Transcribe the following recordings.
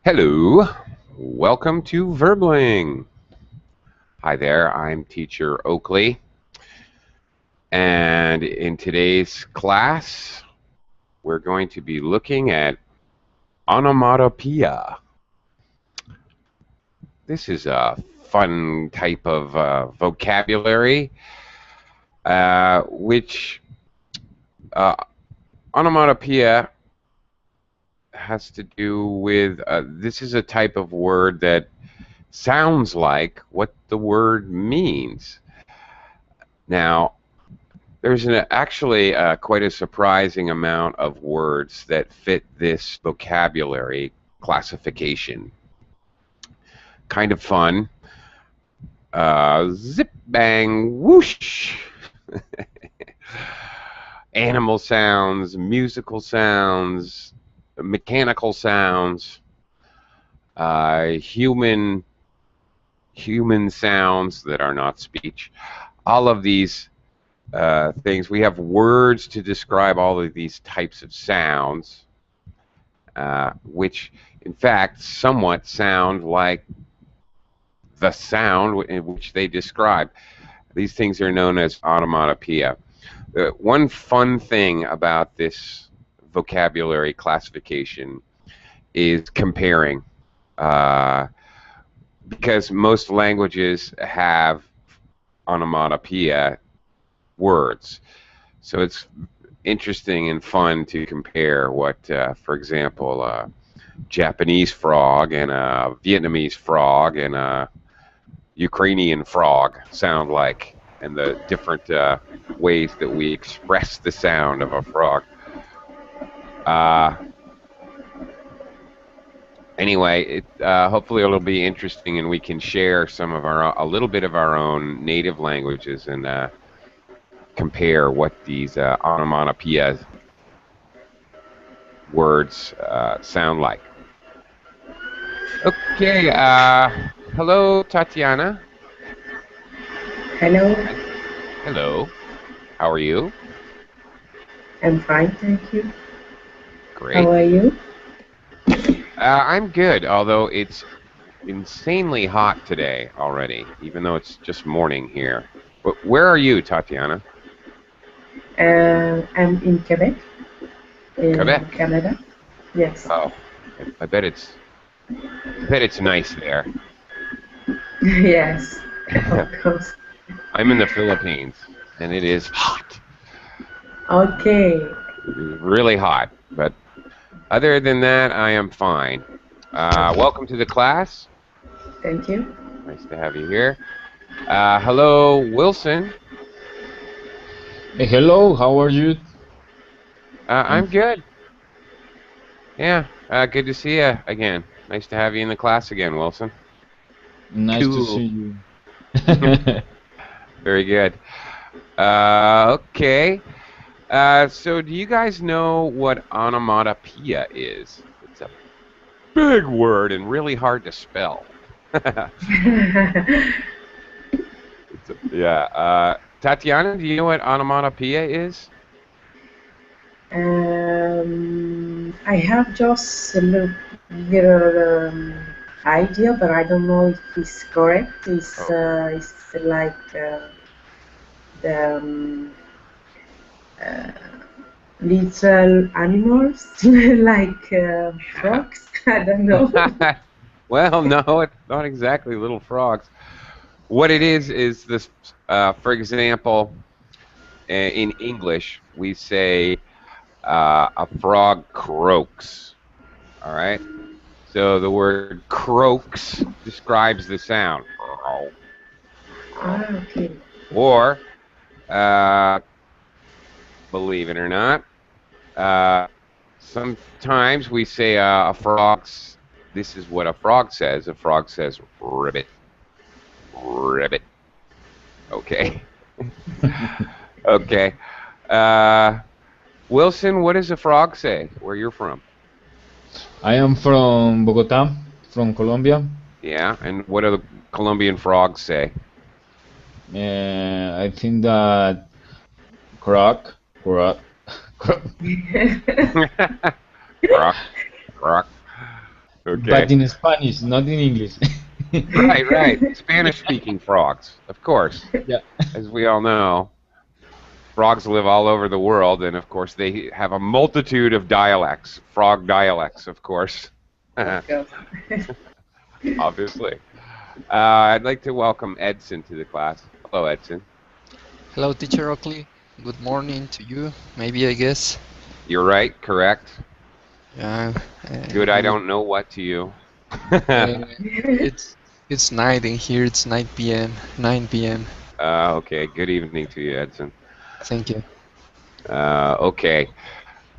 Hello, welcome to Verbling. Hi there, I'm teacher Oakley, and in today's class, we're going to be looking at onomatopoeia. This is a fun type of vocabulary, which onomatopoeia has to do with, this is a type of word that sounds like what the word means. Now, there's actually quite a surprising amount of words that fit this vocabulary classification. Kind of fun. Zip, bang, whoosh. Animal sounds, musical sounds, mechanical sounds, human sounds that are not speech. All of these things. We have words to describe all of these types of sounds, which in fact somewhat sound like the sound in which they describe. These things are known as onomatopoeia. One fun thing about this vocabulary classification is comparing, because most languages have onomatopoeia words. So it's interesting and fun to compare what, for example, a Japanese frog and a Vietnamese frog and a Ukrainian frog sound like, and the different ways that we express the sound of a frog. Anyway, hopefully it'll be interesting, and we can share a little bit of our own native languages and compare what these onomatopoeia words sound like. Okay, hello, Tatiana. Hello, Hello, how are you? I'm fine, thank you. Great. How are you? I'm good, although it's insanely hot today already, even though it's just morning here. But where are you, Tatiana? I'm in Quebec, in Quebec. Canada. Yes. Oh, I bet it's nice there. Yes, of course. I'm in the Philippines, and it is hot. Okay. It is really hot, but other than that, I am fine. Welcome to the class. Thank you. Nice to have you here. Hello, Wilson. Hey, hello, how are you? I'm good. Yeah, good to see you again. Nice to have you in the class again, Wilson. Nice Cool. to see you. Very good. Okay. So do you guys know what onomatopoeia is? It's a big word and really hard to spell. Yeah. Tatiana, do you know what onomatopoeia is? I have just a little idea, but I don't know if it's correct. It's like the little animals, like frogs. I don't know. Well, no, it's not exactly little frogs. What it is this, for example, in English, we say a frog croaks. All right? So the word croaks describes the sound. Okay. Or, believe it or not, sometimes we say this is what a frog says. A frog says ribbit. Ribbit. Okay. Okay. Wilson, what does a frog say? Where you're from? I am from Bogota, from Colombia. Yeah, and what do the Colombian frogs say? I think that croak, croak, croak. Croak, croak. Okay. But in Spanish, not in English. Right, right. Spanish-speaking frogs, of course. Yeah. As we all know, frogs live all over the world, and of course they have a multitude of dialects, frog dialects, of course. Of course. Obviously. I'd like to welcome Edson to the class. Hello, Edson. Hello, Teacher Oakley. Good morning to you, maybe, I guess. You're right, correct. Yeah. Good, I don't know what to you. It's night in here. It's 9 p.m. 9 p.m. Okay, good evening to you, Edson. Thank you. Okay.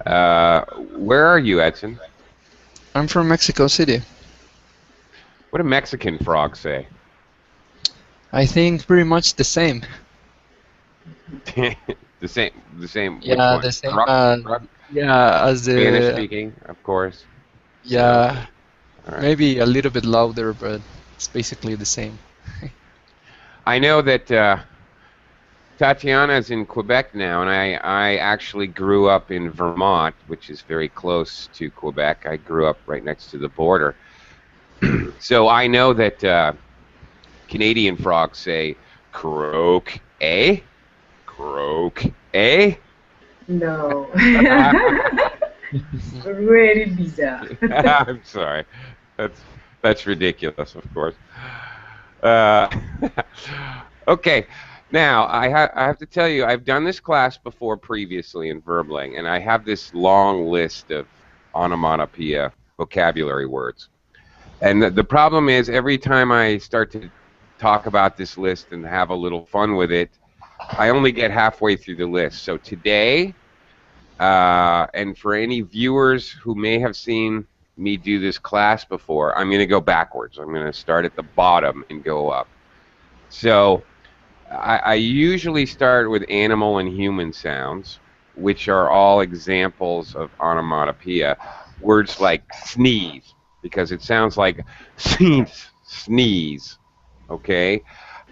Where are you, Edson? I'm from Mexico City. What do Mexican frogs say? I think pretty much the same. The same. Which Yeah, one? the same. Frog? Yeah, as Spanish the speaking, of course. yeah, All right. maybe a little bit louder, but it's basically the same. I know that Tatiana's in Quebec now, and I actually grew up in Vermont, which is very close to Quebec. I grew up right next to the border. So I know that Canadian frogs say croak, eh? Croak, eh? No. Really bizarre. I'm sorry. That's ridiculous, of course. Uh, okay. Now, I have to tell you, I've done this class before previously in Verbling, and I have this long list of onomatopoeia vocabulary words. And the problem is, every time I start to talk about this list and have a little fun with it, I only get halfway through the list. So today, and for any viewers who may have seen me do this class before, I'm going to go backwards. I'm going to start at the bottom and go up. So I usually start with animal and human sounds, which are all examples of onomatopoeia. Words like sneeze, because it sounds like sneeze, okay?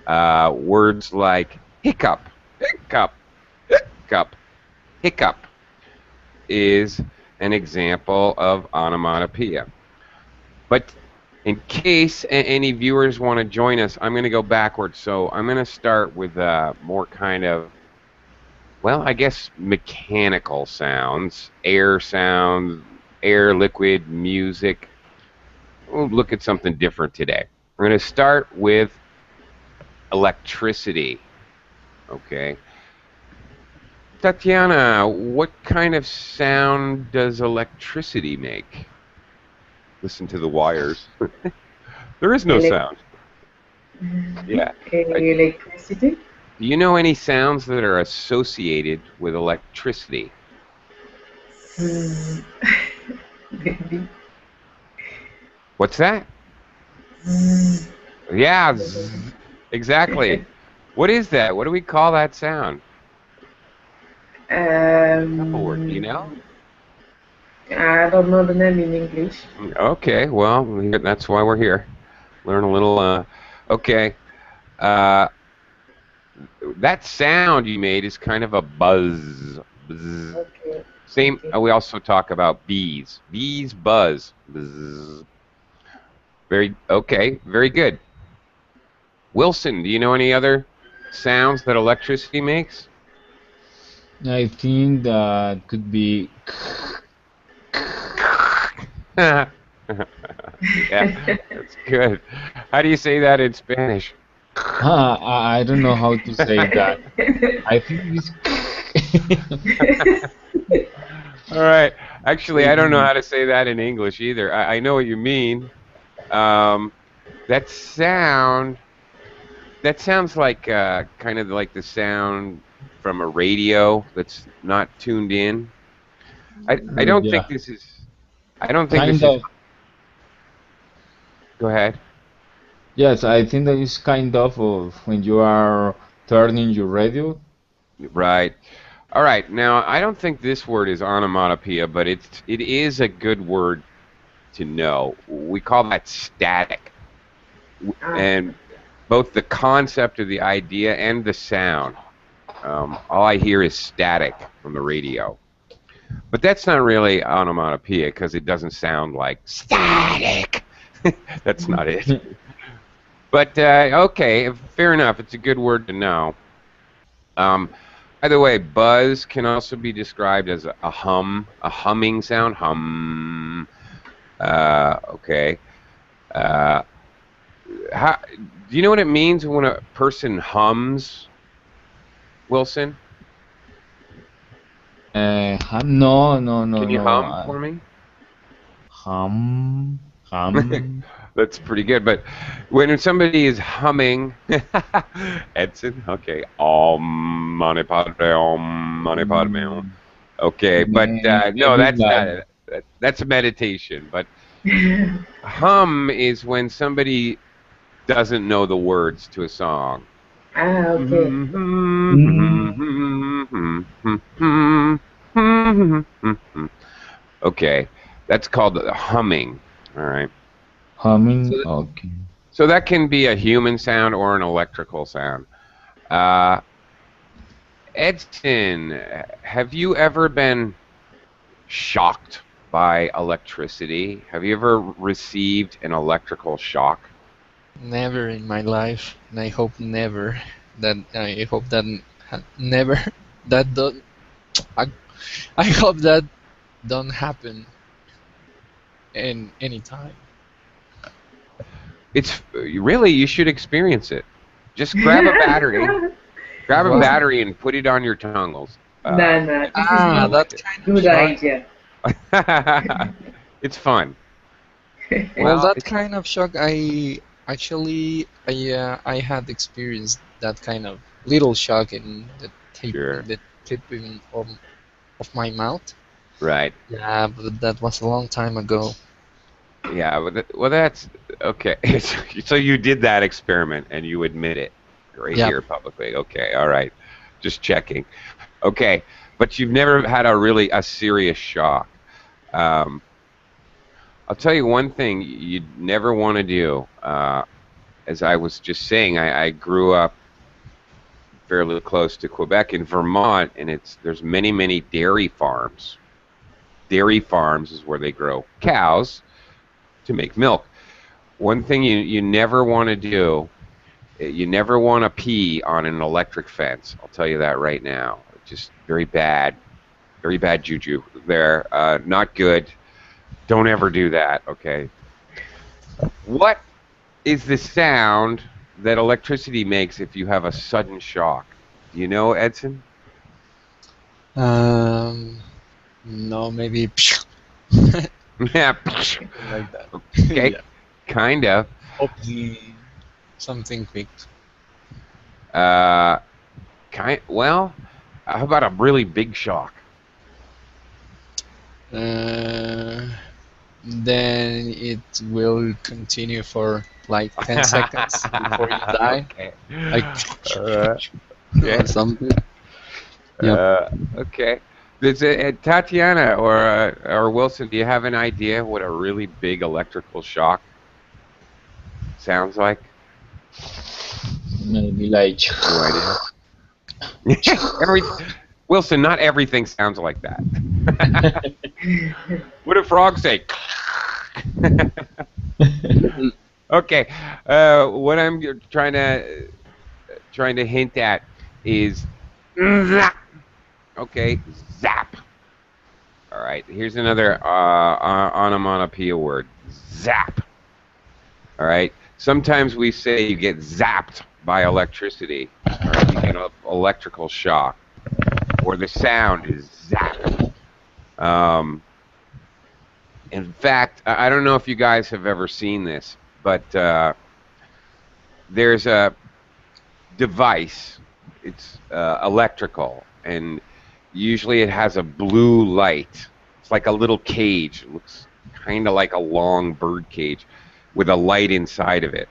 Words like hiccup, hiccup, hiccup, hiccup is an example of onomatopoeia. But in case any viewers want to join us, I'm going to go backwards. So I'm going to start with more kind of, well, I guess mechanical sounds, air sounds, air, liquid, music. We'll look at something different today. We're going to start with electricity. Okay. Tatiana, what kind of sound does electricity make? Listen to the wires. There is no sound. Yeah. Electricity? Do you know any sounds that are associated with electricity? Maybe. What's that? Yeah, zzz, exactly. What is that? What do we call that sound? Couple words, do you know? I don't know the name in English. Okay, well, that's why we're here. Learn a little, okay. That sound you made is kind of a buzz. Buzz. Okay. Same, Okay. we also talk about bees. Bees buzz. Buzz. Okay, very good. Wilson, do you know any other sounds that electricity makes? I think that could be. Yeah, that's good. How do you say that in Spanish? I don't know how to say that. I think it's. All right. Actually, I don't know how to say that in English either. I know what you mean. That sounds like kind of like the sound from a radio that's not tuned in. I don't think Yeah, this is. I don't think this kind is. of. Go ahead. Yes, I think that is kind of when you are turning your radio. Right. All right. Now, I don't think this word is onomatopoeia, but it is a good word to know. We call that static. And both the concept of the idea and the sound. All I hear is static from the radio. But that's not really onomatopoeia because it doesn't sound like static. That's not it. But okay, fair enough. It's a good word to know. By the way, buzz can also be described as a hum, a humming sound. Hum. Okay. Uh, how, do you know what it means when a person hums, Wilson? No, no, no, Can you no. hum for me? Hum, hum. That's pretty good. But when somebody is humming, Edson, okay, mane padre, mane padme. Okay, but no, Maybe that's like not. That's a meditation. But hum is when somebody doesn't know the words to a song. Okay. Okay, that's called humming. All right. humming. So, Okay. so that can be a human sound or an electrical sound. Uh, Edson, have you ever been shocked by electricity? Have you ever received an electrical shock? Never in my life, and I hope never. I hope that never. That don't. I, I hope that don't happen in any time. It's really, you should experience it. Just grab a battery, grab a Wow. battery and put it on your tongles. No, this is not That kind of good shock. idea. It's fun. Well, Well, that kind of shock, I actually I had experienced that kind of little shock in the tip, Sure. the tipping of my mouth. Right. Yeah, but that was a long time ago. Yeah, well, that's okay. So you did that experiment and you admit it right Yeah. here publicly. Okay, all right. Just checking. Okay, but you've never had a serious shock. I'll tell you one thing you'd never want to do. As I was just saying, I grew up fairly close to Quebec in Vermont, and there's many dairy farms. Dairy farms is where they grow cows to make milk. One thing you never want to do, you never want to pee on an electric fence. I'll tell you that right now. Just very bad juju there. Not good. Don't ever do that, okay? What is the sound that electricity makes if you have a sudden shock? Do you know, Edson? No, maybe Yeah. like that. Okay. Yeah. Kind of. Something quick. Well, how about a really big shock? Then it will continue for like 10 seconds before you die. Okay. Like Okay. or something. Yeah. Okay. Tatiana or Wilson, do you have an idea what a really big electrical shock sounds like? Maybe like No idea. Wilson, not everything sounds like that. What do frogs say? Okay. What I'm trying to hint at is zap. Okay, zap. All right. Here's another onomatopoeia word. Zap. All right. Sometimes we say you get zapped by electricity. All right. You get an electrical shock, or the sound is zap. In fact, I don't know if you guys have ever seen this, but there's a device. It's electrical, and usually it has a blue light. It's like a little cage. It looks kind of like a long bird cage with a light inside of it.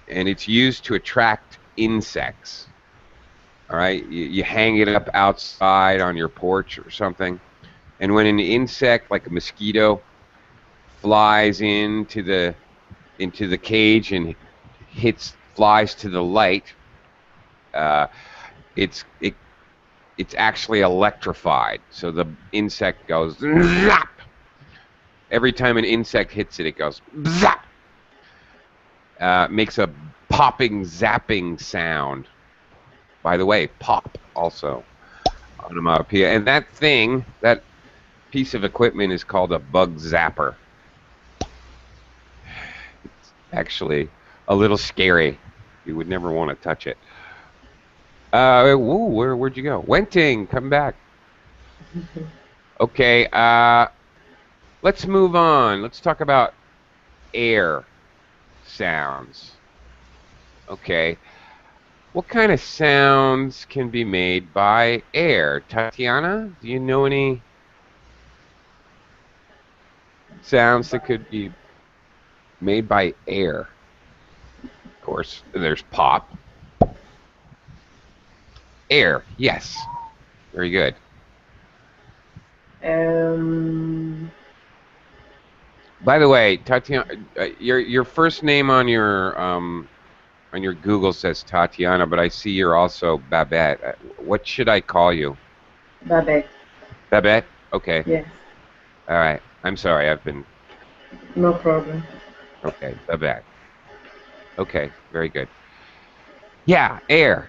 And it's used to attract insects. All right? You hang it up outside on your porch or something. And when an insect, like a mosquito, flies into the cage and flies to the light, it it's actually electrified. So the insect goes zap. Every time an insect hits it, it goes zap. Makes a popping, zapping sound. By the way, pop also. Onomatopoeia. And that thing, that piece of equipment is called a bug zapper. It's actually a little scary. You would never want to touch it. Where'd you go? Wenting, come back. Okay, let's move on. Let's talk about air sounds. Okay. What kind of sounds can be made by air? Tatiana, do you know any sounds that could be made by air? Of course, there's pop. Air, yes. Very good. By the way, Tatiana, your first name on your Google says Tatiana, but I see you're also Babette. What should I call you? Babette. Babette? Okay. Yes. All right. I'm sorry. I've been... No problem. Okay. Babette. Okay. Very good. Yeah. Air.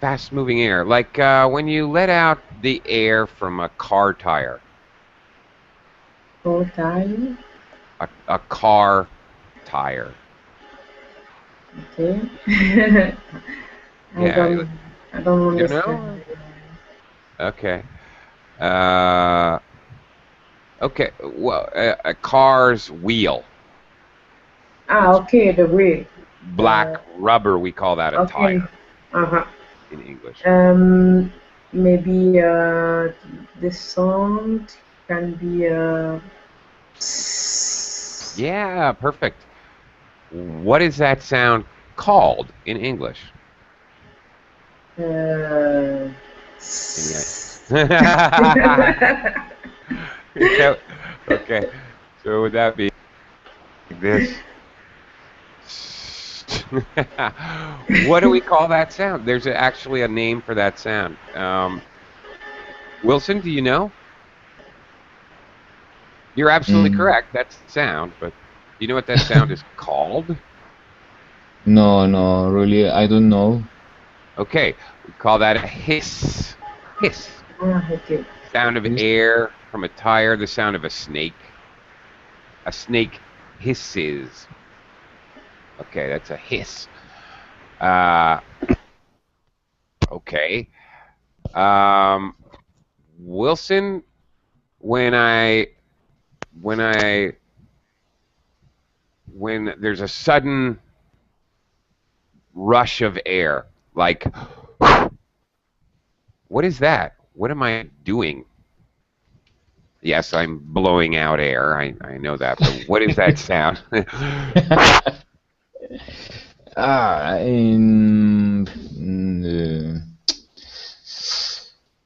Fast-moving air. Like when you let out the air from a car tire. Car tire? A car tire. Okay. Yeah. I don't You understand. know? Okay. Okay. Well, a car's wheel. Okay, the wheel. Black rubber, we call that a Okay. tire in English. Maybe the sound can be Yeah, perfect. What is that sound called in English? Yeah, okay. So would that be this? What do we call that sound? There's actually a name for that sound. Wilson, do you know? You're absolutely correct. That's the sound, but do you know what that sound is called? No, really, I don't know. Okay, we call that a hiss. Hiss. okay. Sound of air from a tire, the sound of a snake. A snake hisses. Okay, that's a hiss. Okay. Wilson, when there's a sudden rush of air, like, what is that? What am I doing? Yes, I'm blowing out air. I know that, but what is that sound?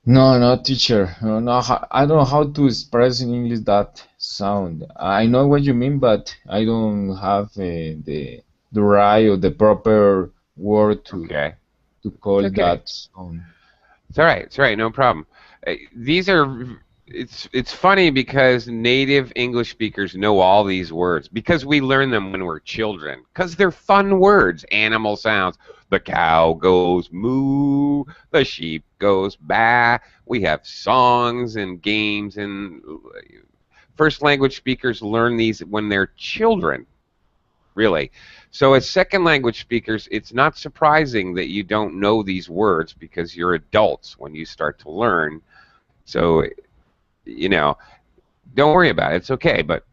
No, teacher. No, I don't know how to express in English that sound. I know what you mean, but I don't have the right or the proper word to Okay. call It's okay. that sound. It's all right. It's all right. No problem. It's funny because native English speakers know all these words because we learn them when we're children because they're fun words. Animal sounds. The cow goes moo. The sheep goes baa. We have songs and games, and first language speakers learn these when they're children, really. So as second language speakers, it's not surprising that you don't know these words because you're adults when you start to learn. So, you know, don't worry about it. It's okay. But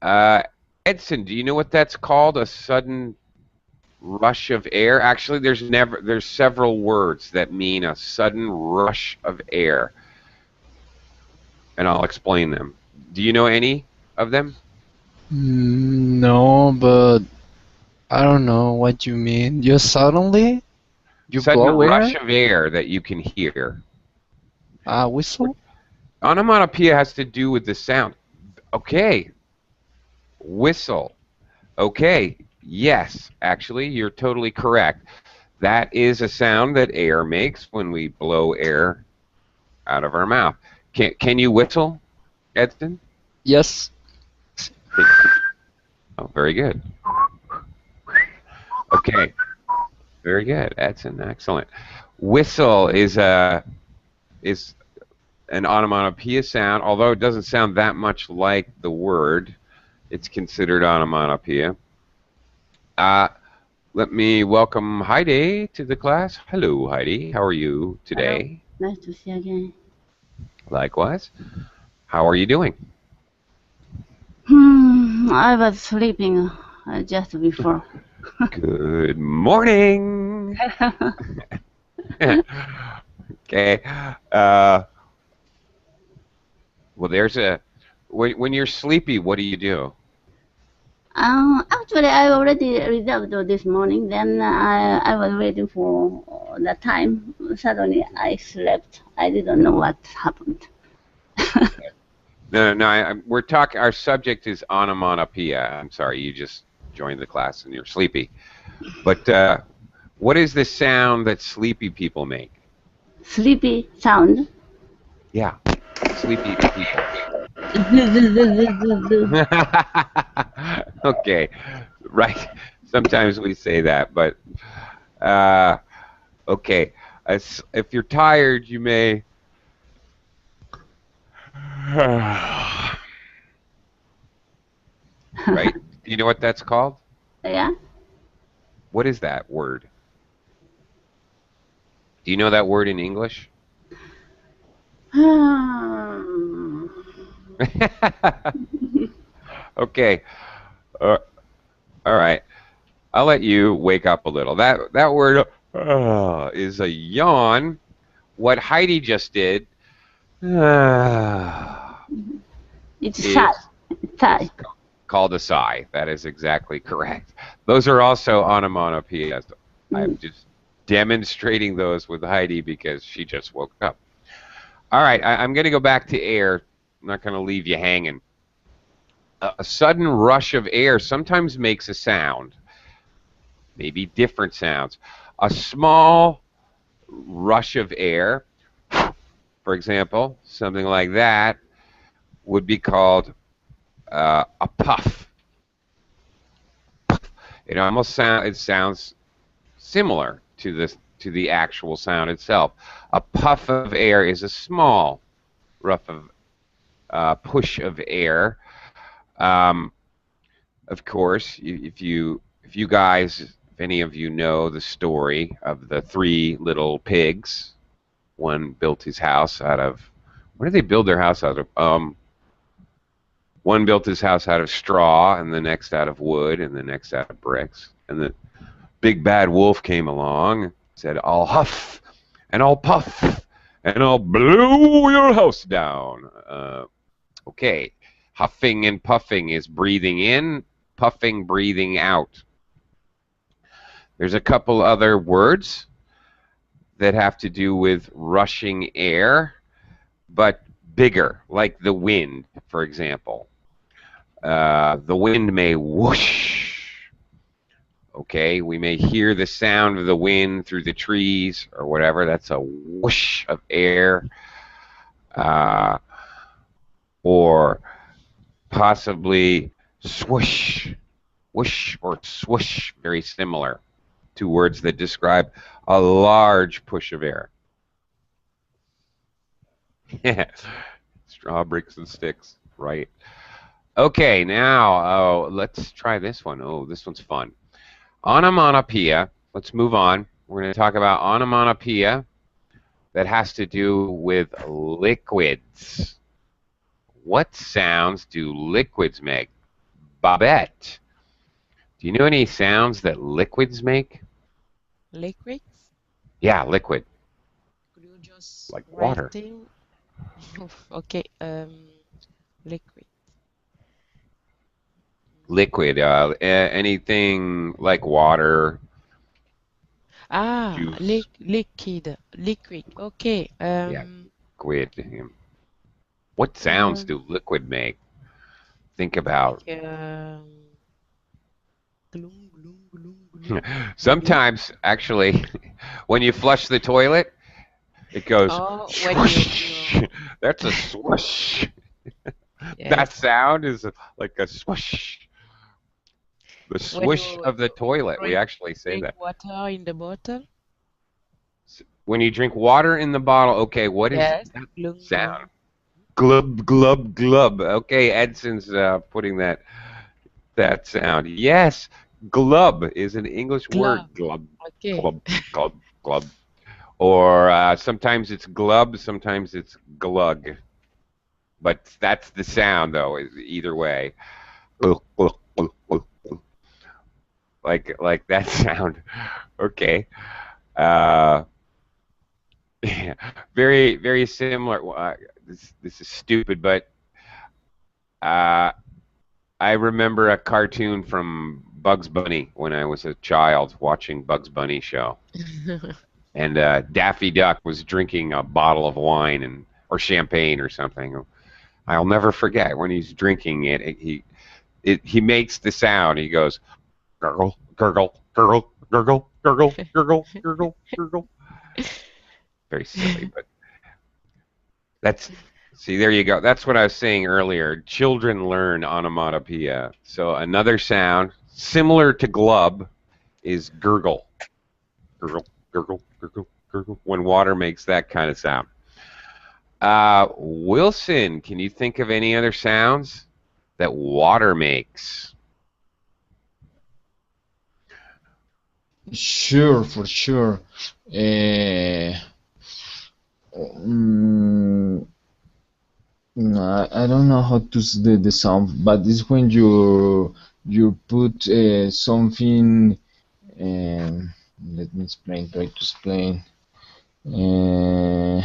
Edson, do you know what that's called? A sudden rush of air? Actually, there's several words that mean a sudden rush of air, and I'll explain them. Do you know any of them? No, but I don't know what you mean. Just suddenly you Sudden blow rush air? of air that you can hear. Whistle? Onomatopoeia has to do with the sound. Okay. Whistle. Okay. Yes, actually, you're totally correct. That is a sound that air makes when we blow air out of our mouth. Can you whistle, Edson? Yes. Oh, very good. Okay, very good, Edson. Excellent. Whistle is an onomatopoeia sound, although it doesn't sound that much like the word. It's considered onomatopoeia. Let me welcome Heidi to the class. Hello, Heidi. How are you today? Hello. Nice to see you again. Likewise. How are you doing? I was sleeping just before. Good morning. Okay. Well, there's when you're sleepy, what do you do? Actually, I already reserved this morning. Then I was waiting for the time. Suddenly, I slept. I didn't know what happened. No. We're talking. Our subject is onomatopoeia. I'm sorry, you just joined the class and you're sleepy. But what is the sound that sleepy people make? Sleepy sound. Yeah, sleepy people. Okay, right. Sometimes we say that, but okay. If you're tired, you may. Right? Do you know what that's called? Yeah. What is that word? Do you know that word in English? Okay. All right. I'll let you wake up a little. That word is a yawn. What Heidi just did It's is sigh. Sigh. called a sigh. That is exactly correct. Those are also onomatopoeias. I'm just demonstrating those with Heidi because she just woke up. All right, I'm going to go back to air. I'm not going to leave you hanging. A sudden rush of air sometimes makes a sound, maybe different sounds. A small rush of air, for example, something like that, would be called a puff. It sounds similar to the actual sound itself. A puff of air is a small push of air. Of course, if any of you know the story of the three little pigs, one built his house out of, what did they build their house out of? One built his house out of straw, and the next out of wood, and the next out of bricks. And the big bad wolf came along and said, "I'll huff, and I'll puff, and I'll blow your house down." Okay, huffing and puffing is breathing in, puffing, breathing out. There's a couple other words that have to do with rushing air, but bigger, like the wind, for example. The wind may whoosh. Okay, we may hear the sound of the wind through the trees or whatever. That's a whoosh of air. Or possibly swoosh, whoosh, or swoosh, very similar. Two words that describe a large push of air. Straw, bricks, and sticks, right? Okay, now let's try this one. Oh, this one's fun. Onomatopoeia. Let's move on. We're going to talk about onomatopoeia that has to do with liquids. What sounds do liquids make? Babette, do you know any sounds that liquids make? Liquids? Yeah, liquid, Could you just like write water. them? Okay, liquid. Liquid, anything like water, Ah, juice. liquid. Okay. Yeah, liquid. What sounds Um, do liquid make? Think about. like glung glung glung Sometimes, actually, when you flush the toilet, it goes Oh, when swoosh. you That's a swoosh. That yes, sound is like a swoosh. The when swish of the toilet. We drink actually say drink that. water in the bottle. When you drink water in the bottle, okay, what is Yes, that glug glug. sound? Glub, glub, glub. Okay, Edson's putting that sound. Yes, glub is an English word. Glug. Glub, Okay. glub, glub, glub. Or sometimes it's glub, sometimes it's glug. But that's the sound, though, either way. Glug, glug, glug, glug, glug. Like that sound. Okay. Uh, very, very similar. This is stupid, but uh, I remember a cartoon from Bugs Bunny when I was a child watching Bugs Bunny show, and Daffy Duck was drinking a bottle of wine or champagne or something. I'll never forget when he's drinking it. He makes the sound. He goes gurgle, gurgle, gurgle, gurgle, gurgle, gurgle, gurgle, gurgle. Very silly, but see, there you go. That's what I was saying earlier. Children learn onomatopoeia. So another sound similar to glub is gurgle. Gurgle, gurgle, gurgle, gurgle. When water makes that kind of sound. Wilson, can you think of any other sounds that water makes? Sure, for sure. Uh, mm, no, I don't know how to the sound, but it's when you put something. Um, Let me explain. Try to explain. Uh,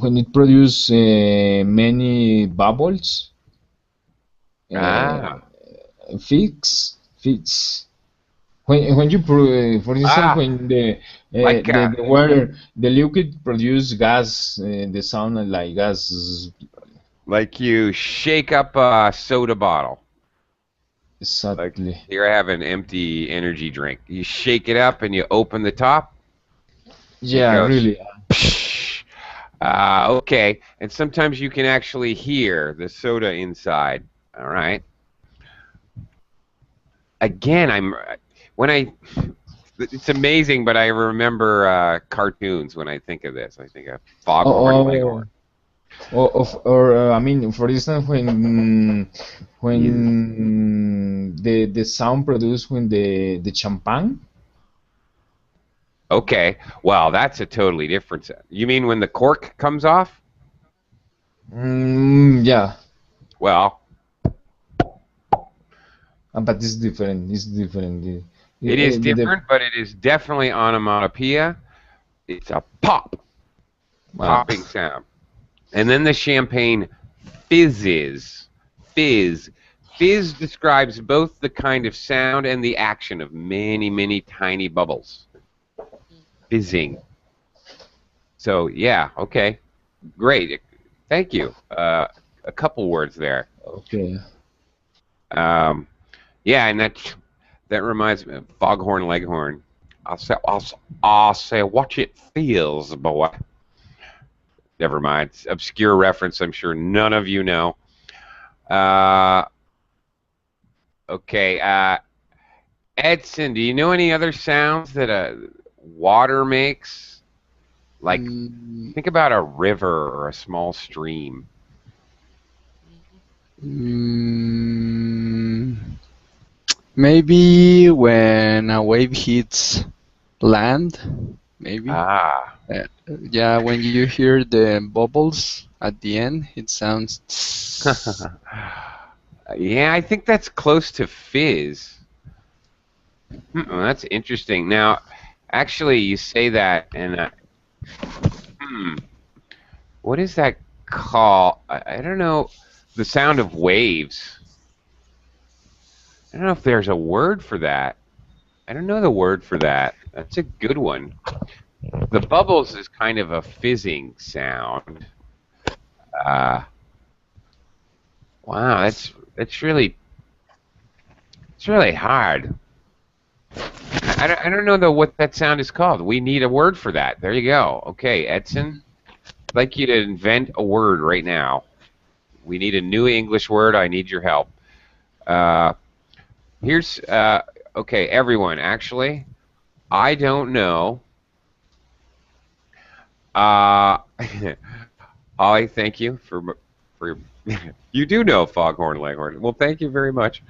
when it produces many bubbles, uh, Ah, fix. When you for instance, ah, when like the water, the liquid produce gas, the sound like gas. you shake up a soda bottle. Like Exactly. here I have an empty energy drink. You shake it up and you open the top. It Yeah, goes. really. Psh. Okay, and sometimes you can actually hear the soda inside. All right. Again, when I. It's amazing, but I remember cartoons when I think of this. I think of Foghorn Oh, Leghorn. I mean, for instance, Yes. when the sound produced when the champagne. Okay. Well, that's a totally different sound. You mean when the cork comes off? Yeah, Well, but it's different. It's different. it is The different, but it is definitely onomatopoeia. It's a popping ah, sound. And then the champagne fizzes. Fizz. Fizz describes both the kind of sound and the action of many, many tiny bubbles. Fizzing. So, yeah, okay. Great. Thank you. A couple words there. okay. Um, yeah, and that reminds me of Foghorn Leghorn. I'll say watch it feels, boy. Never mind. It's obscure reference. I'm sure none of you know. Uh, okay. Edson, do you know any other sounds that water makes? Like, Mm, think about a river or a small stream. mm, maybe when a wave hits land, maybe. Ah. Uh, yeah, when you hear the bubbles at the end, it sounds. Tss. Yeah, I think that's close to fizz. That's interesting. Now, actually, you say that, and hmm, what is that called? I don't know. The sound of waves. I don't know if there's a word for that. I don't know the word for that. That's a good one. The bubbles is kind of a fizzing sound. Uh, wow, that's really it's really hard. I don't know though what that sound is called. We need a word for that. There you go. Okay, Edson, I'd like you to invent a word right now. We need a new English word. I need your help. Here's okay, everyone. Actually, I don't know. Holly, thank you for you do know Foghorn Leghorn. Well, thank you very much.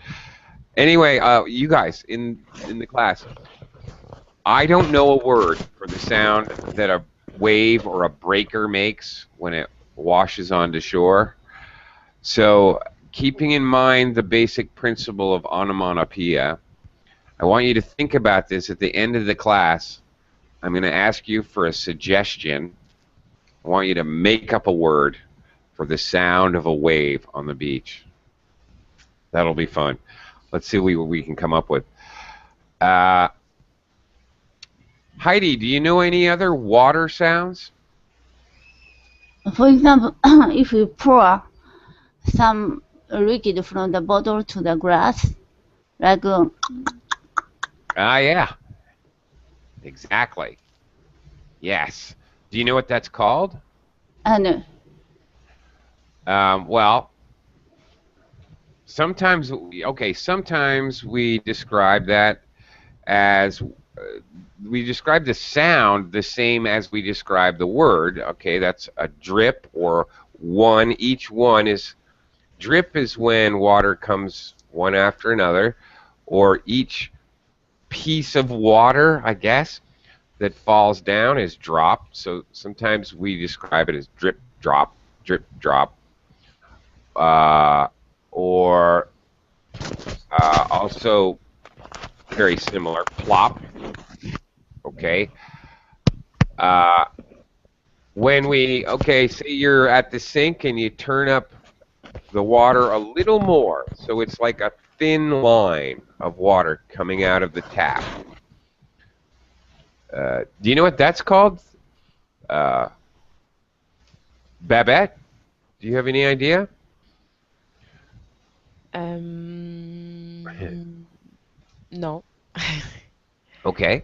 Anyway, you guys in the class, I don't know a word for the sound that a wave or a breaker makes when it washes onto shore. So, keeping in mind the basic principle of onomatopoeia, I want you to think about this at the end of the class. I'm going to ask you for a suggestion. I want you to make up a word for the sound of a wave on the beach. That'll be fun. Let's see what we can come up with. Heidi, do you know any other water sounds? For example, if you pour some liquid from the bottle to the glass, like Yeah. Exactly. Yes. Do you know what that's called? and Well, sometimes we describe that as we describe the sound the same as we describe the word. Okay, that's a drip or one. Each one is drip is when water comes one after another, or each piece of water, I guess, that falls down is drop. So sometimes we describe it as drip, drop, or also very similar, plop. Okay. Say you're at the sink and you turn up the water a little more, so it's like a thin line of water coming out of the tap. Do you know what that's called? Babette, do you have any idea? No. Okay.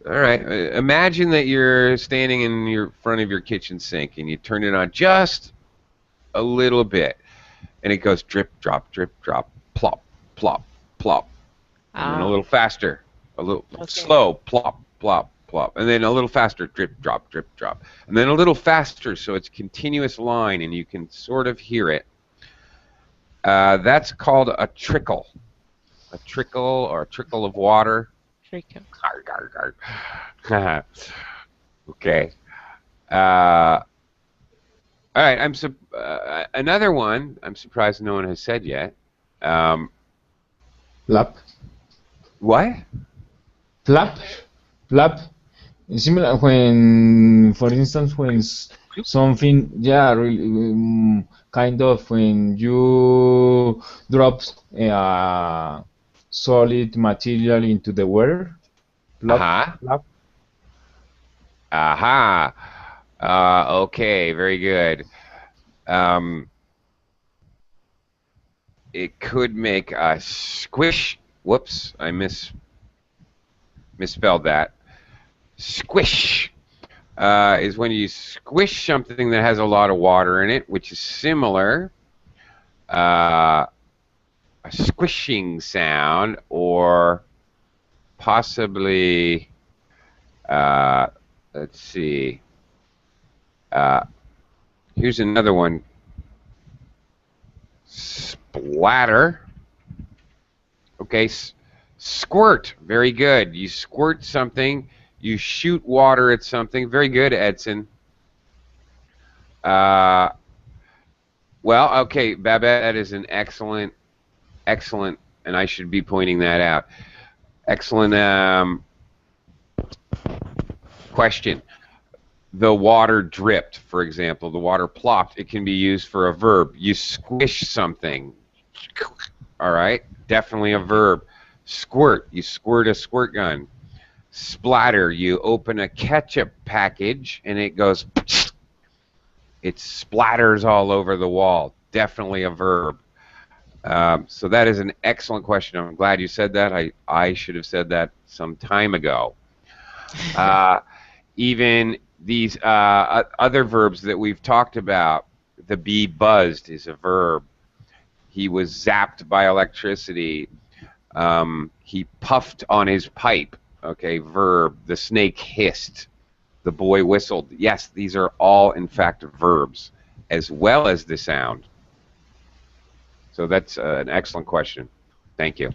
All right. Imagine that you're standing in front of your kitchen sink and you turn it on just a little bit, and it goes drip, drop, plop, plop, plop, and then a little faster, a little slow, plop, plop, plop, and then a little faster, drip, drop, and then a little faster, so it's a continuous line, and you can sort of hear it. That's called a trickle. A trickle or a trickle of water. Trickle. Okay. All right. Another one. I'm surprised no one has said yet. Flap. What? Flap. Flap. Similar when, for instance, when something, really, kind of when you drop solid material into the water. Flap. Flap. Aha. Okay, very good. It could make a squish. Whoops, I misspelled that. Squish is when you squish something that has a lot of water in it, which is similar. A squishing sound, or possibly, let's see. Here's another one. Splatter. Okay, squirt. Very good. You squirt something. You shoot water at something. Very good, Edson. Well, okay, Babette, that is an excellent, and I should be pointing that out. Excellent question. The water dripped, for example. The water plopped. It can be used for a verb. You squish something. All right? Definitely a verb. Squirt. You squirt a squirt gun. Splatter. You open a ketchup package and it goes... It splatters all over the wall. Definitely a verb. So that is an excellent question. I'm glad you said that. I should have said that some time ago. Even these other verbs that we've talked about, the bee buzzed is a verb. He was zapped by electricity. He puffed on his pipe. Okay, verb. The snake hissed. The boy whistled. Yes, these are all, in fact, verbs, as well as the sound. So that's an excellent question. Thank you.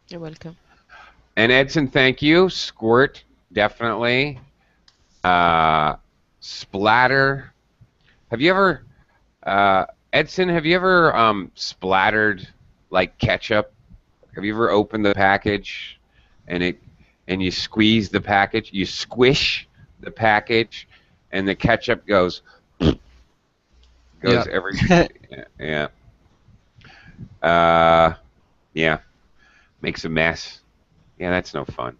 You're welcome. And Edson, thank you. Squirt, definitely. Splatter. Have you ever, Edson, have you ever splattered like ketchup? Have you ever opened the package and you squeeze the package, you squish the package, and the ketchup goes Yeah. every yeah. Yeah, makes a mess. Yeah, that's no fun.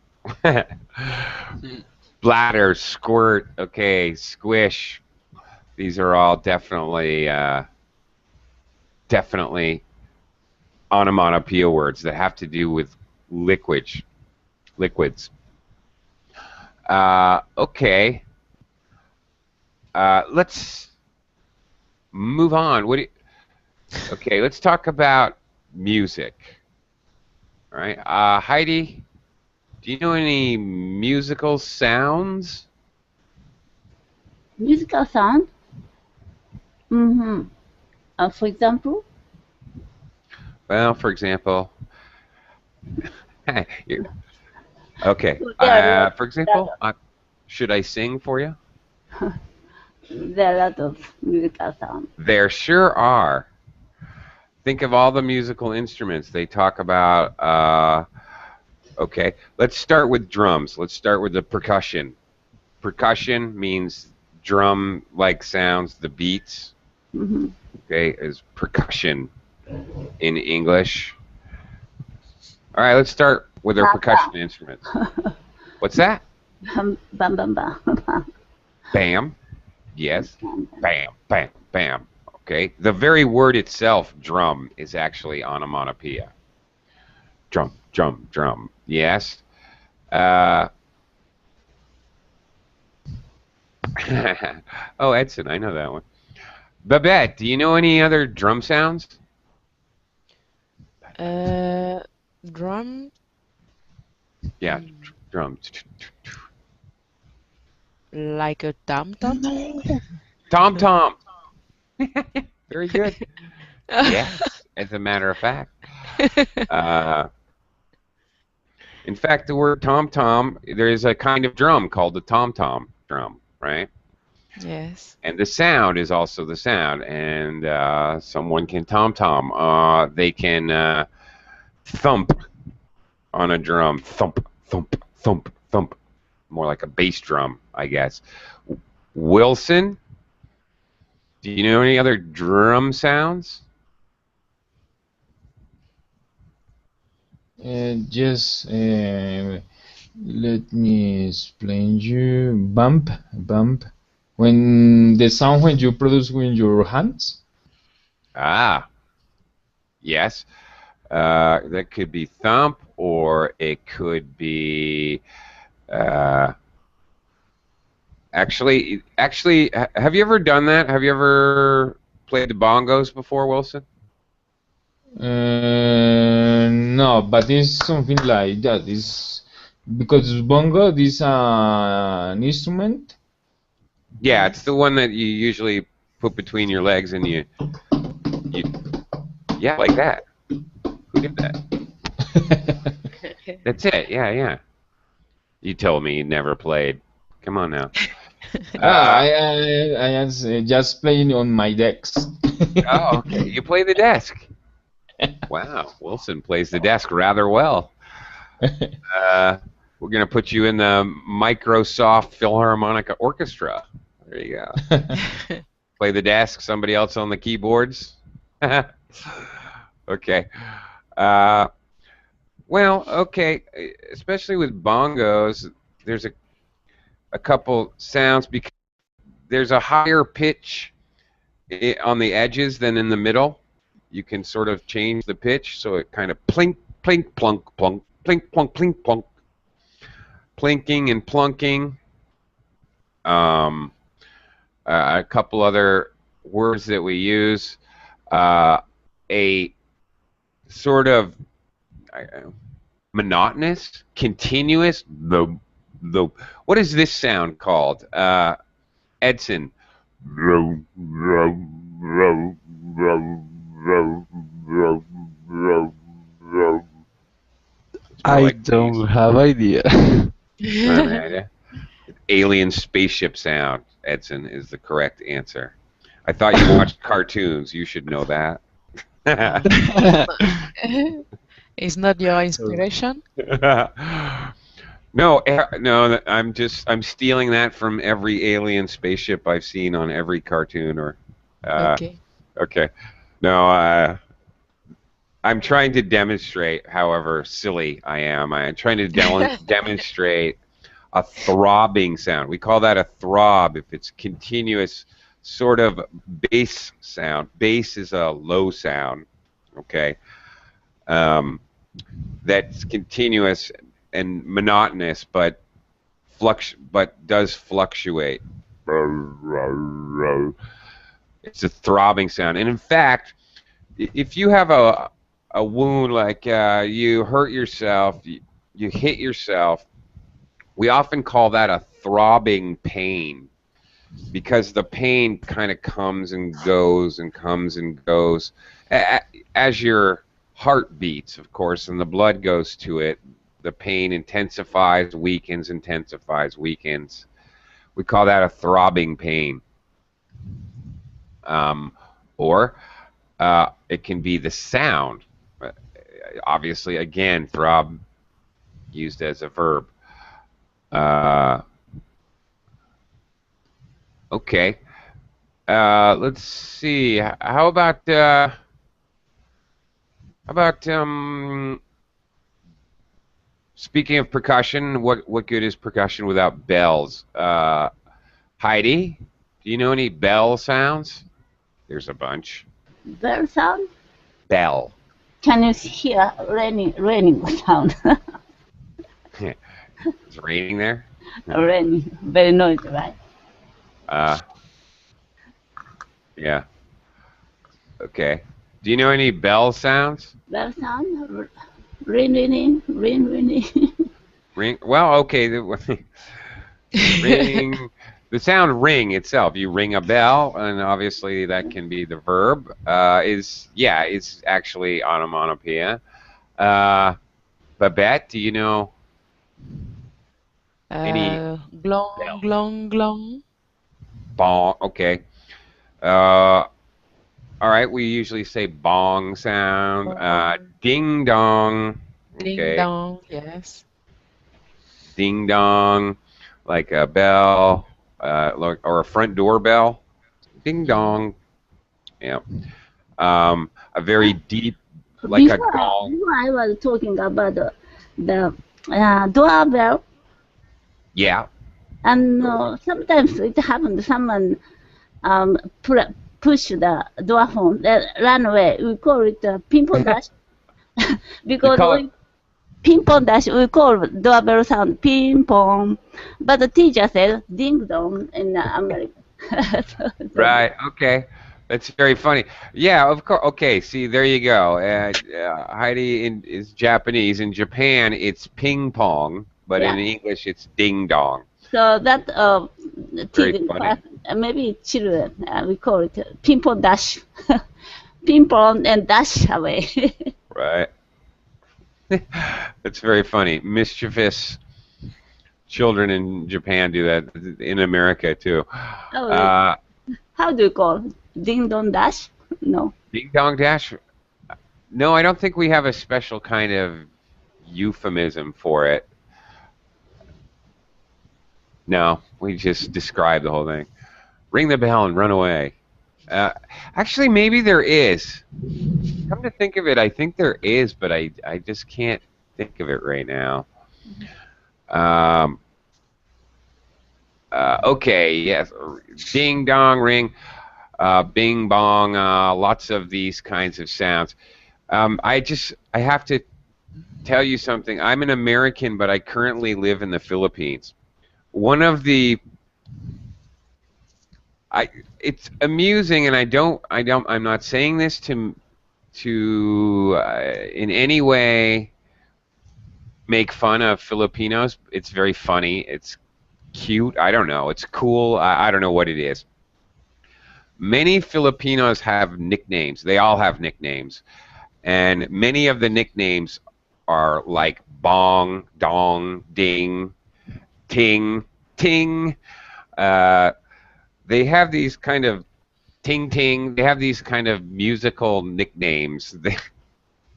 Bladder, squirt, okay, squish. These are all definitely onomatopoeia words that have to do with liquids. Okay. Let's move on. Okay, let's talk about music. All right. Heidi, do you know any musical sounds? Musical sound? Mm-hmm. For example? Well, for example, okay. For example, should I sing for you? There are a lot of musical sounds. There sure are. Think of all the musical instruments they talk about. Okay, let's start with drums. Let's start with the percussion. Percussion means drum-like sounds, the beats. Mm-hmm. Okay, is percussion in English. All right, let's start with our percussion instruments. What's that? Bam, bam, bam, bam. Bam. Yes. Bam, bam, bam. Okay. The very word itself, drum, is actually onomatopoeia. Drum, drum, drum. Yes. Oh, Edson, I know that one. Babette, do you know any other drum sounds? Drum, Yeah, drum. like a tom-tom? Tom tom. Very good. Yes, as a matter of fact. In fact, the word tom tom, there is a kind of drum called the tom tom drum, right? Yes. And the sound is also the sound, and someone can tom tom. They can thump on a drum, thump, thump, thump, thump. More like a bass drum, I guess. Wilson, do you know any other drum sounds? Just let me explain you. Bump, bump. When the sound when you produce with your hands. Ah, yes. That could be thump, or it could be. Actually, have you ever done that? Have you ever played the bongos before, Wilson? No, but it's something like that. It's because bongo is an instrument. Yeah, it's the one that you usually put between your legs and you yeah, like that. Who did that? That's it. Yeah, yeah. You told me you never played. Come on now. I am just playing on my decks. Oh, okay. You play the desk. Wow, Wilson plays the desk rather well. We're going to put you in the Microsoft Philharmonic Orchestra. There you go. Play the desk, somebody else on the keyboards. Okay. Well, okay, especially with bongos, there's a couple sounds because there's a higher pitch on the edges than in the middle. you can sort of change the pitch so it kind of plink, plink, plunk, plunk, plink, plunk, plink, plunk, plinking and plunking. A couple other words that we use. A sort of monotonous, continuous. The what is this sound called? Edson. I like don't have idea. Alien spaceship sound, Edson, is the correct answer. I thought you watched cartoons. You should know that. Is not your inspiration? No, no. I'm stealing that from every alien spaceship I've seen on every cartoon. Or Okay. okay. No, I'm trying to demonstrate, however silly I am. I'm trying to demonstrate a throbbing sound. We call that a throb if it's continuous, sort of bass sound. Bass is a low sound, okay? That's continuous and monotonous, but does fluctuate. It's a throbbing sound, and in fact, if you have a wound, like you hurt yourself, you hit yourself, we often call that a throbbing pain, because the pain kind of comes and goes and comes and goes as your heart beats, of course, and the blood goes to it. The pain intensifies, weakens, intensifies, weakens. We call that a throbbing pain. Or it can be the sound. Obviously, again, throb used as a verb. Okay. Let's see. How about speaking of percussion, what good is percussion without bells? Heidi, do you know any bell sounds? There's a bunch. Bell sound? Bell. Can you hear raining sound? It's raining there? Raining, very noisy, right? Yeah. Okay. Do you know any bell sounds? Bell sound? Ring. Ring. Well, okay. Ring. The sound ring itself. You ring a bell, and obviously that can be the verb. It's actually onomatopoeia. Babette, do you know any Glong, bell? glong, glong. Bong. Okay. All right. We usually say bong sound. Ding dong. Ding Okay. dong, yes. Ding dong, like a bell, or a front door bell. Ding dong. Yeah. A very deep, like a gong. Before I was talking about the doorbell, Yeah. and sometimes it happened. Someone push the door phone, run away. We call it ping pong dash because ping pong dash. We call doorbell sound ping pong, but the teacher said ding dong in America. Right. Okay. That's very funny. Yeah. Of course. Okay. See, there you go. Heidi is Japanese. In Japan, it's ping pong, but in English, it's ding dong. So that Very funny. Maybe children, we call it ping pong dash, ping pong and dash away. Right. That's very funny. Mischievous children in Japan do that. In America too. Oh, how do you call it? Ding dong dash? No. Ding dong dash? No, I don't think we have a special kind of euphemism for it. No, we just describe the whole thing. Ring the bell and run away. Actually, maybe there is. Come to think of it, I think there is, but I just can't think of it right now. Okay, yes. Ding dong ring. bing bong, lots of these kinds of sounds. I have to tell you something. I'm an American, but I currently live in the Philippines. One of the it's amusing, and I'm not saying this to in any way make fun of Filipinos. It's very funny. It's cute. I don't know. It's cool. I don't know what it is. Many Filipinos have nicknames. They all have nicknames. And many of the nicknames are like bong, dong, ding, ting, ting. They have these kind of ting, ting. They have these kind of musical nicknames.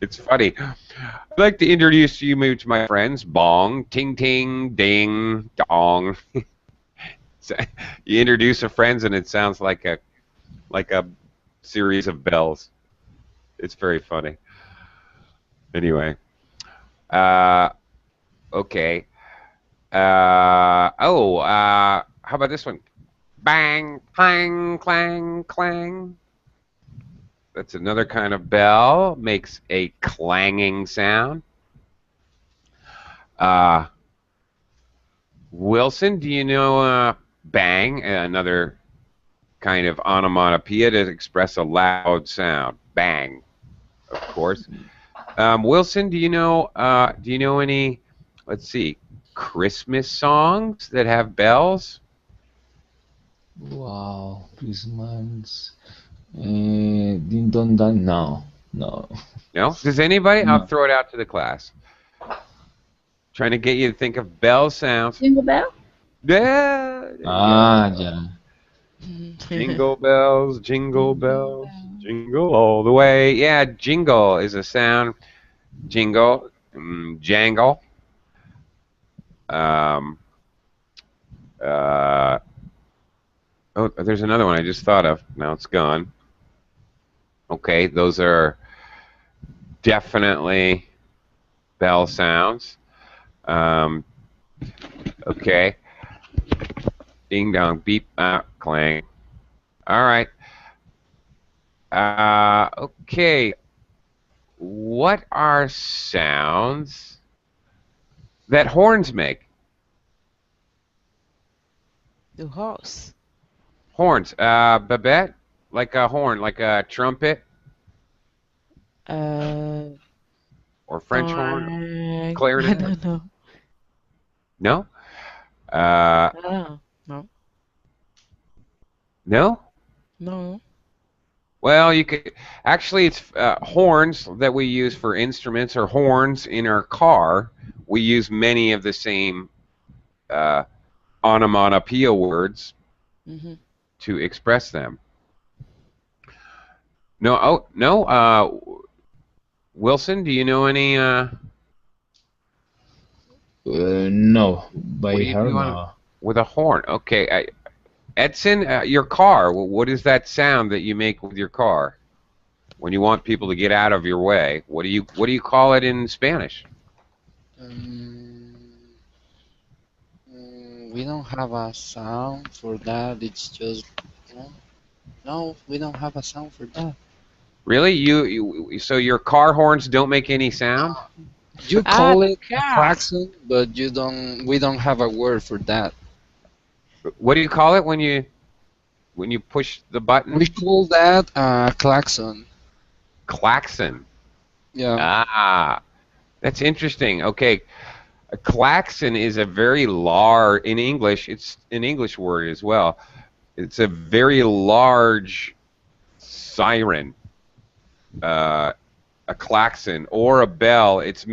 It's funny. I'd like to introduce you to my friends. Bong, ting, ting, ding, dong. So you introduce a friends, and it sounds like a series of bells. It's very funny. Anyway, okay. How about this one? Bang, clang, clang, clang. That's another kind of bell. Makes a clanging sound. Wilson, do you know bang? Another kind of onomatopoeia to express a loud sound. Bang, of course. Wilson, do you know any, let's see, Christmas songs that have bells? Wow, Christmas. Ding dong dong. No. No? Does anybody? No. I'll throw it out to the class. Trying to get you to think of bell sounds. Jingle bell? Yeah. Yeah. Jingle bells, jingle bells, jingle all the way. Yeah, jingle is a sound. Jingle, jangle. Oh, there's another one I just thought of. Now it's gone. Okay, those are definitely bell sounds. Okay. Ding dong, beep, clang. All right. Okay. What are sounds that horns make? The horse. Horns. Babette? Like a horn, like a trumpet? Uh, Or French horn? I Clarinet? don't know. No? No. No? No. Well, you could actually. It's horns that we use for instruments, or horns in our car. We use many of the same onomatopoeia words to express them. No. Oh no. Wilson, do you know any? No. By What do you her, do no. with a horn? Okay. Edson, your car. What is that sound that you make with your car when you want people to get out of your way? What do you call it in Spanish? We don't have a sound for that. It's just no, we don't have a sound for that. Really? So your car horns don't make any sound? You call it a car. klaxon, but you don't. We don't have a word for that. What do you call it when you push the button? We call that a klaxon. Klaxon. Yeah. Ah, that's interesting. Okay, a klaxon is a very large, in English, it's an English word as well. It's a very large siren. A klaxon or a bell. It's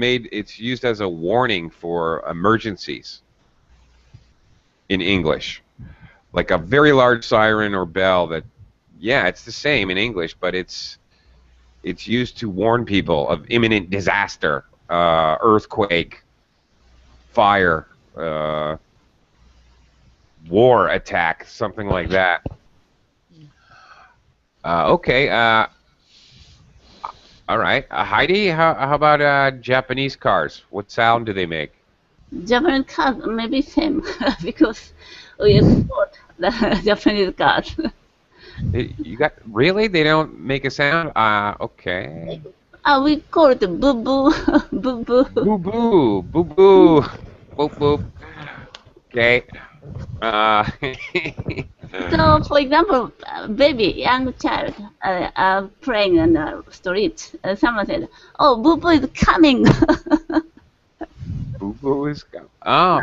used as a warning for emergencies in English. Like a very large siren or bell that, yeah, it's the same in English, but it's used to warn people of imminent disaster, earthquake, fire, war attack, something like that. Okay. All right. Heidi, how about Japanese cars? What sound do they make? Japanese cars maybe same because we export the Japanese cars. You got really? They don't make a sound? Okay. We call it boo boo, boo boo. Boo boo, boo boo, boop boop. Okay. Uh, So, for example, baby, young child, playing on the street. Someone said, "Oh, boo boo is coming." boo boo is gone. Oh,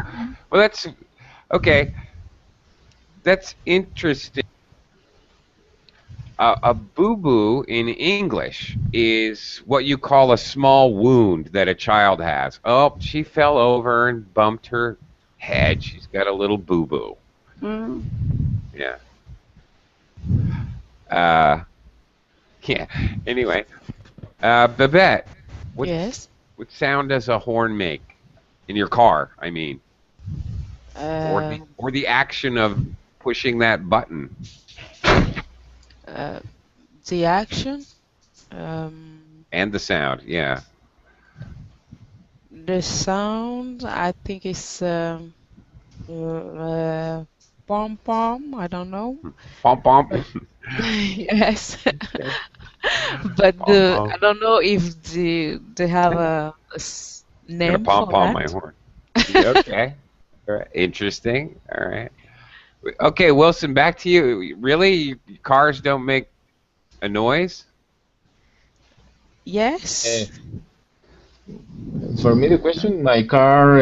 well, that's okay. That's interesting. A boo-boo in English is what you call a small wound that a child has. Oh, she fell over and bumped her head. She's got a little boo-boo. Mm. Yeah. Uh, yeah. Anyway, Babette, what Yes. what sound does a horn make in your car? I mean, Um, or the action of pushing that button. uh, the action. Um, And the sound, yeah. the sound. I think it's pom pom. I don't know. Pom pom. But yes. Okay. But Pom pom. I don't know if they have Gonna name pom for pom that. my horn. Okay. All right. Interesting. All right. Okay, Wilson, back to you. Really, cars don't make a noise? Yes. For me, the question, my car,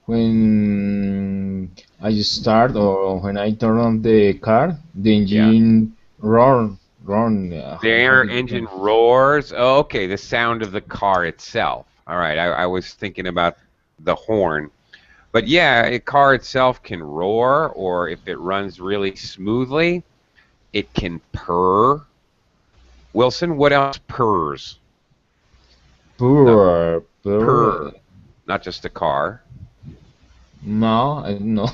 when I start or when I turn on the car, the Yeah. engine roar. How Their do you engine say? roars. Oh, okay, the sound of the car itself. All right, I was thinking about the horn. But yeah, a car itself can roar, or if it runs really smoothly, it can purr. Wilson, what else purrs? Not Purr. purr, not just a car. No, I don't know.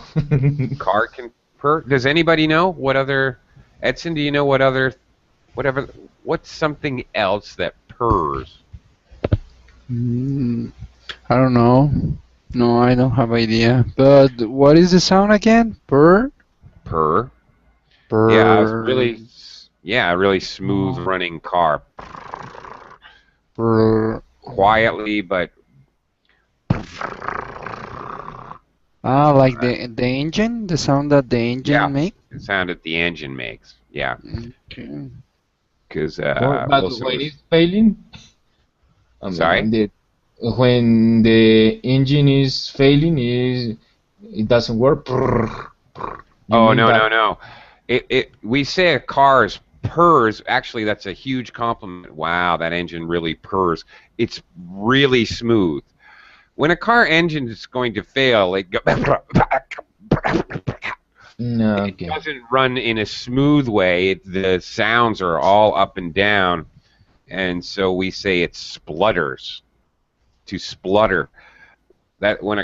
Car can purr. Does anybody know what other? Edson, do you know what other? Whatever. What's something else that purrs? Mm, I don't know. No, I don't have idea. But what is the sound again? Purr? Purr. Yeah, it's Purr. really. Yeah, a really smooth Oh, running car. purr. Quietly, but Ah, like the engine, the sound that the yeah, engine make. the sound that the engine makes. Yeah, Okay. because But Wilson when was. it's failing, I Sorry. mean, when the engine is failing, it doesn't work. You Oh mean no that? no no! We say a car's purrs. Actually, that's a huge compliment. Wow, that engine really purrs. It's really smooth. When a car engine is going to fail, No, it okay. doesn't run in a smooth way. The sounds are all up and down, and so we say it splutters. To splutter, that when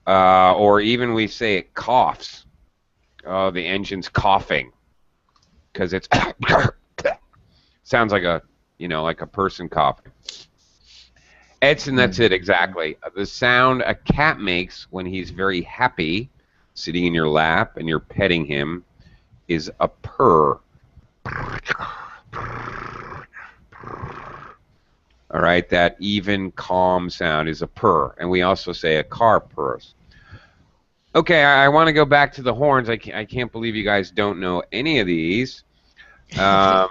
or even we say it coughs. Oh, the engine's coughing because it's sounds like like a person coughing. Edson, that's it exactly. The sound a cat makes when he's very happy, sitting in your lap and you're petting him, is a purr. All right, that even, calm sound is a purr, and we also say a car purrs. Okay, I want to go back to the horns. I can't believe you guys don't know any of these. All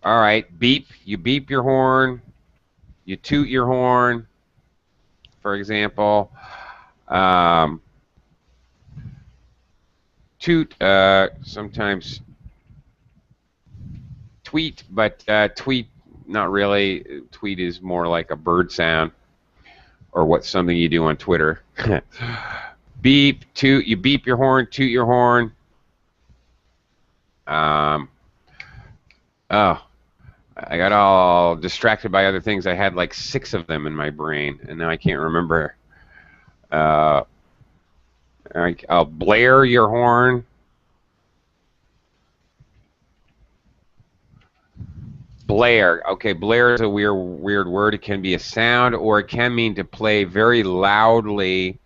right, beep. You beep your horn. You toot your horn, for example. Toot, sometimes tweet, but tweet, not really. Tweet is more like a bird sound or what's something you do on Twitter. Beep, toot, you beep your horn, toot your horn. Oh, I got all distracted by other things. I had like 6 of them in my brain, and now I can't remember. I'll blare your horn. Blare. Okay, blare is a weird word. It can be a sound, or it can mean to play very loudly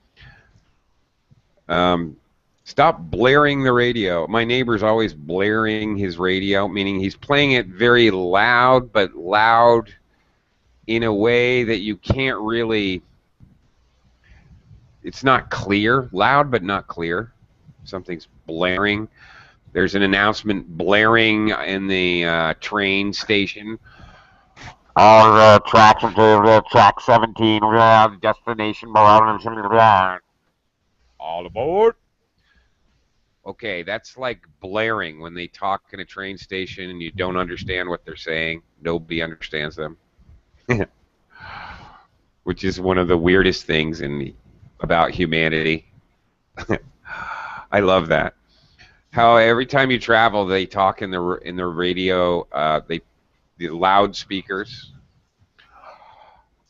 Stop blaring the radio. My neighbor's always blaring his radio, meaning he's playing it very loud, but loud in a way that you can't really, it's not clear. Loud, but not clear. Something's blaring. There's an announcement blaring in the train station. All the tracks to track 17, destination, all aboard. Okay, that's like blaring when they talk in a train station and you don't understand what they're saying. Nobody understands them. Which is one of the weirdest things about humanity. I love that. How every time you travel, they talk in the radio, the loudspeakers.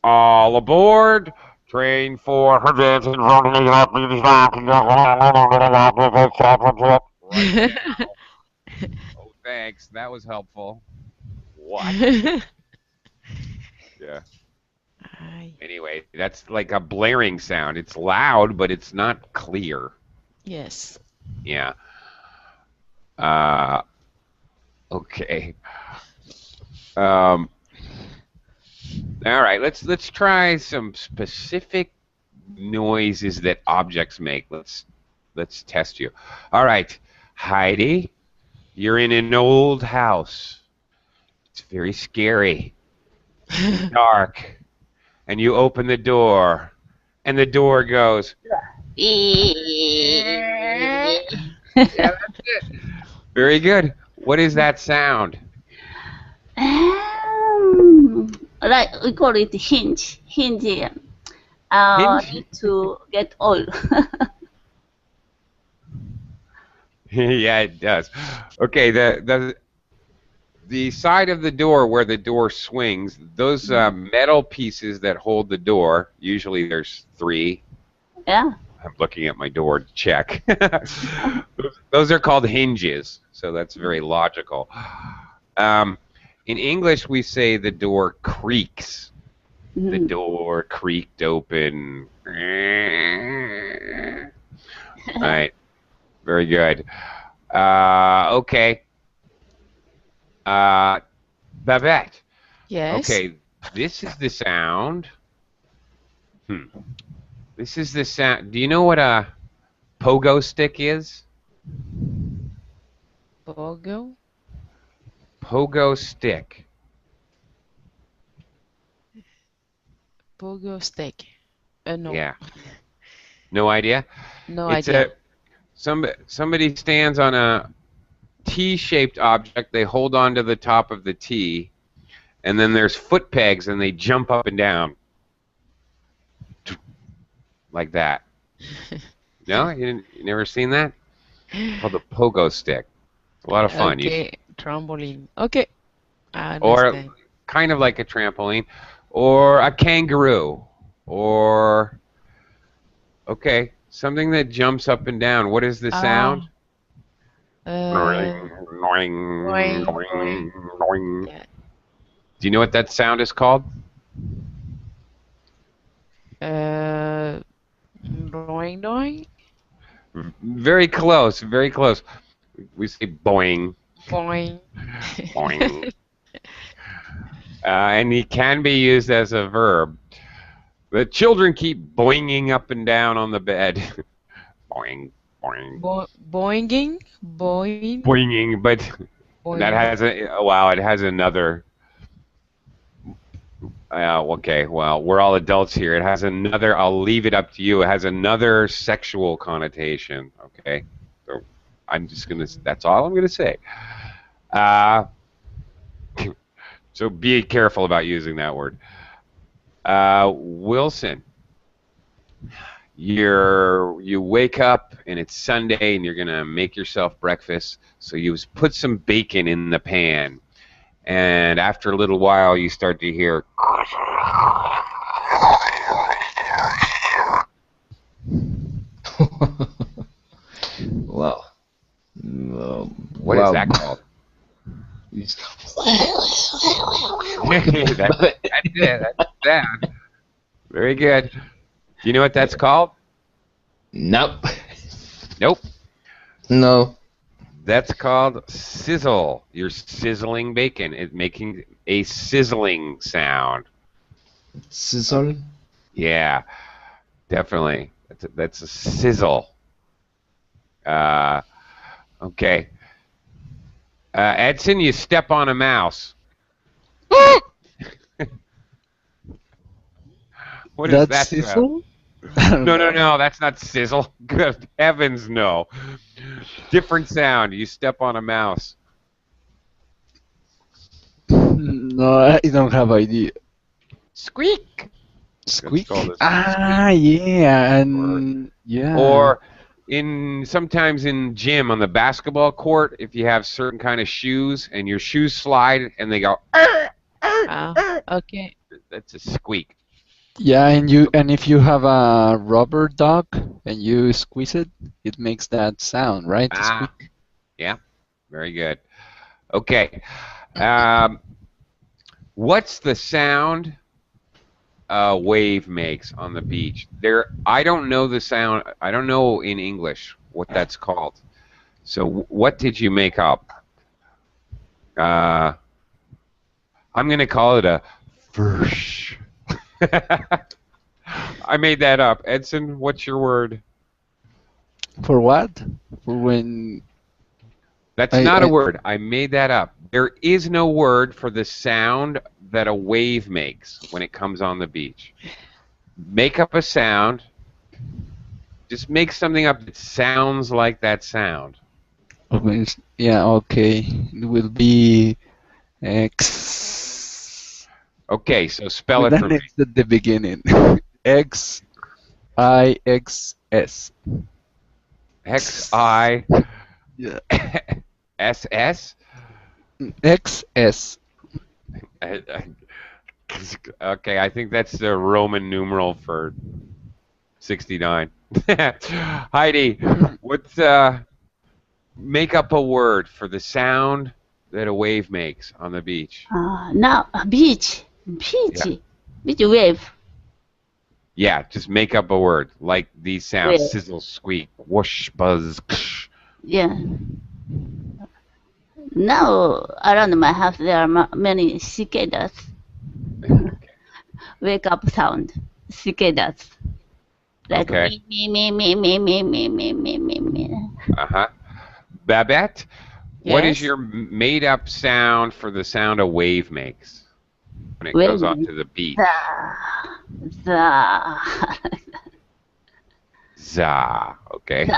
All aboard, train 400. Right now. Oh, thanks. That was helpful. What? Yeah. Anyway, that's like a blaring sound. It's loud, but it's not clear. Yes. Yeah. Okay. All right. Let's try some specific noises that objects make. Let's test you. All right, Heidi, you're in an old house. It's very scary, and dark, and you open the door, and the door goes. Yeah, that's it. Very good. What is that sound? Like we call it hinge. Hinge. Hinge? Need to get oil. Yeah, it does. Okay, the side of the door where the door swings, those metal pieces that hold the door, usually there's 3. Yeah. I'm looking at my door to check. Those are called hinges, so that's very logical. In English, we say the door creaks. The door creaked open. Right. Very good. Okay. Babette. Yes. Okay, this is the sound. This is the sound. Do you know what a pogo stick is? Pogo. Pogo stick. Pogo stick. No. Yeah. No idea? No It's idea. somebody stands on a T-shaped object. They hold on to the top of the T, and then there's foot pegs, and they jump up and down. Like that. No? You never seen that? It's called the pogo stick. It's a lot of fun. Okay. Trampoline. Okay. I Or understand. kind of like a trampoline. Or a kangaroo. Or, okay, something that jumps up and down. What is the sound? Noing, noing, noing, noing. Yeah. Do you know what that sound is called? Doing, doing. Very close, very close. We say boing, Boing. boing. And it can be used as a verb. The children keep boinging up and down on the bed. Boing, boing. Boinging. Boing. Boinging, but Boing. that has it has another. Okay, well, we're all adults here. It has another. I'll leave it up to you. It has another sexual connotation. Okay, so I'm just gonna. That's all I'm gonna say. So be careful about using that word. Wilson, you wake up and it's Sunday and you're gonna make yourself breakfast. So you put some bacon in the pan, and after a little while you start to hear. Well, What is that called? That's sound. Very good. Do you know what that's called? Nope. Nope. No. That's called sizzle. You're sizzling bacon. It's making a sizzling sound. Sizzle. Yeah, definitely. That's a sizzle. Okay. Edson, you step on a mouse. What is That's that sound? sizzle? I don't No, no, know. no. That's not sizzle. Good heavens, no. Different sound. You step on a mouse. No, I don't have idea. Squeak. Squeak? called a Ah, yeah, and yeah. Or sometimes in gym on the basketball court, if you have certain kind of shoes and your shoes slide and they go, Okay. that's a squeak. Yeah, and if you have a rubber duck and you squeeze it, it makes that sound, right? The Ah, squeak. yeah, very good. Okay, what's the sound a wave makes on the beach? I don't know the sound. I don't know in English what that's called. So what did you make up? I'm gonna call it a Versh. I made that up. Edson, what's your word? For what? For when That's I, not a I word. I made that up. There is no word for the sound that a wave makes when it comes on the beach. Make up a sound. Just make something up that sounds like that sound. yeah, okay. It will be X Okay, so spell with it an for me. X at the beginning. X I X S. X-I-S-S? Yeah. XS. Okay, I think that's the Roman numeral for 69. Heidi, what's make up a word for the sound that a wave makes on the beach? Now, beach. Yeah. Beach wave. Yeah, just make up a word like these sounds: Wave. sizzle, squeak, whoosh, buzz. Ksh. Yeah. Now, around my house, there are many cicadas. Wake up sound. Cicadas. Like Okay. me. Uh-huh. Babette, what is Yes. your made up sound for the sound a wave makes when it goes Wave. onto the beach? The. Za. Okay.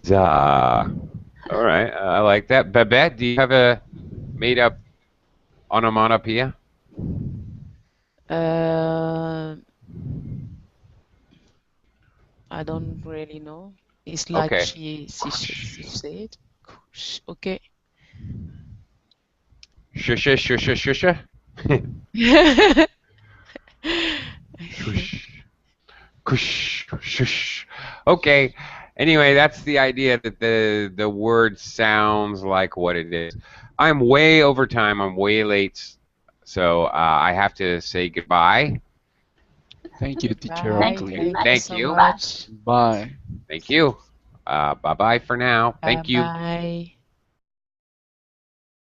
Za. All right. I like that. Babette, do you have a made up onomatopoeia? I don't really know. It's like Okay. she said. Okay. Shusha, shusha, shusha. Shush. Kush, shush. Okay. Anyway, that's the idea that the word sounds like what it is. I'm way over time. I'm way late, so I have to say goodbye. Thank you, teacher Bye. Thank you Oakley. very Thank you much. so you. much. Bye. Thank you. Bye bye for now. Thank you. Bye.